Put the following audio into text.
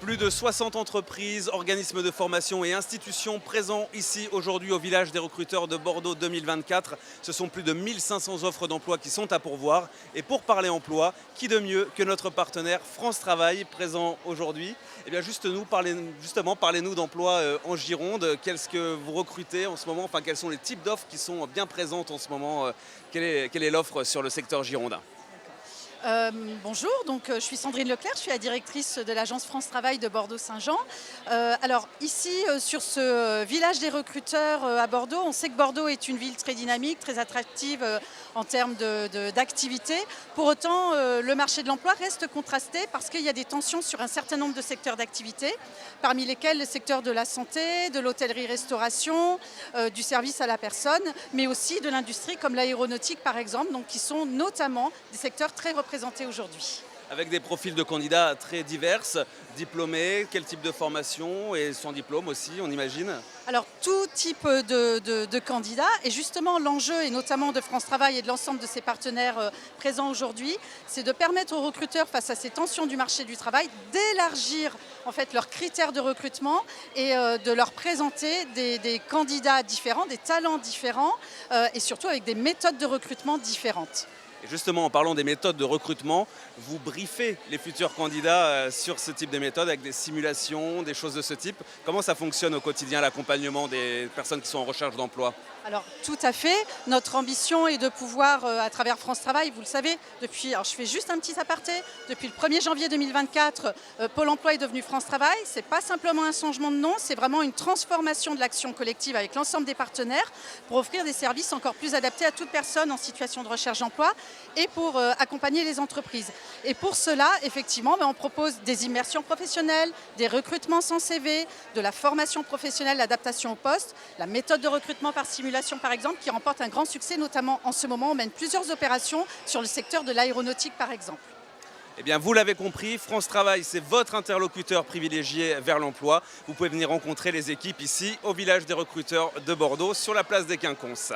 Plus de 60 entreprises, organismes de formation et institutions présents ici aujourd'hui au village des recruteurs de Bordeaux 2024. Ce sont plus de 1500 offres d'emploi qui sont à pourvoir. Et pour parler emploi, qui de mieux que notre partenaire France Travail présent aujourd'hui? Eh bien parlez-nous d'emploi en Gironde. Qu'est-ce que vous recrutez en ce moment? Enfin, quels sont les types d'offres qui sont bien présentes en ce moment? Quelle est l'offre sur le secteur girondin? Bonjour, je suis Sandrine Leclerc, je suis la directrice de l'agence France Travail de Bordeaux-Saint-Jean. Alors ici, sur ce village des recruteurs à Bordeaux, on sait que Bordeaux est une ville très dynamique, très attractive en termes d'activité. Pour autant, le marché de l'emploi reste contrasté parce qu'il y a des tensions sur un certain nombre de secteurs d'activité, parmi lesquels le secteur de la santé, de l'hôtellerie-restauration, du service à la personne, mais aussi de l'industrie comme l'aéronautique par exemple, donc qui sont notamment des secteurs très représentés aujourd'hui. Avec des profils de candidats très divers, diplômés, quel type de formation et sans diplôme aussi, on imagine? Alors tout type de candidats, et justement l'enjeu, et notamment de France Travail et de l'ensemble de ses partenaires présents aujourd'hui, c'est de permettre aux recruteurs, face à ces tensions du marché du travail, d'élargir en fait leurs critères de recrutement et de leur présenter des candidats différents, des talents différents et surtout avec des méthodes de recrutement différentes. Et justement, en parlant des méthodes de recrutement, vous briefez les futurs candidats sur ce type de méthode avec des simulations, des choses de ce type. Comment ça fonctionne au quotidien, l'accompagnement des personnes qui sont en recherche d'emploi? Alors tout à fait, notre ambition est de pouvoir, à travers France Travail, vous le savez, alors je fais juste un petit aparté, depuis le 1er janvier 2024, Pôle emploi est devenu France Travail. Ce n'est pas simplement un changement de nom, c'est vraiment une transformation de l'action collective avec l'ensemble des partenaires pour offrir des services encore plus adaptés à toute personne en situation de recherche d'emploi et pour accompagner les entreprises. Et pour cela, effectivement, on propose des immersions professionnelles, des recrutements sans CV, de la formation professionnelle, l'adaptation au poste, la méthode de recrutement par simulation par exemple, qui remporte un grand succès, notamment en ce moment, on mène plusieurs opérations sur le secteur de l'aéronautique par exemple. Eh bien, vous l'avez compris, France Travail, c'est votre interlocuteur privilégié vers l'emploi. Vous pouvez venir rencontrer les équipes ici, au village des recruteurs de Bordeaux, sur la place des Quinconces.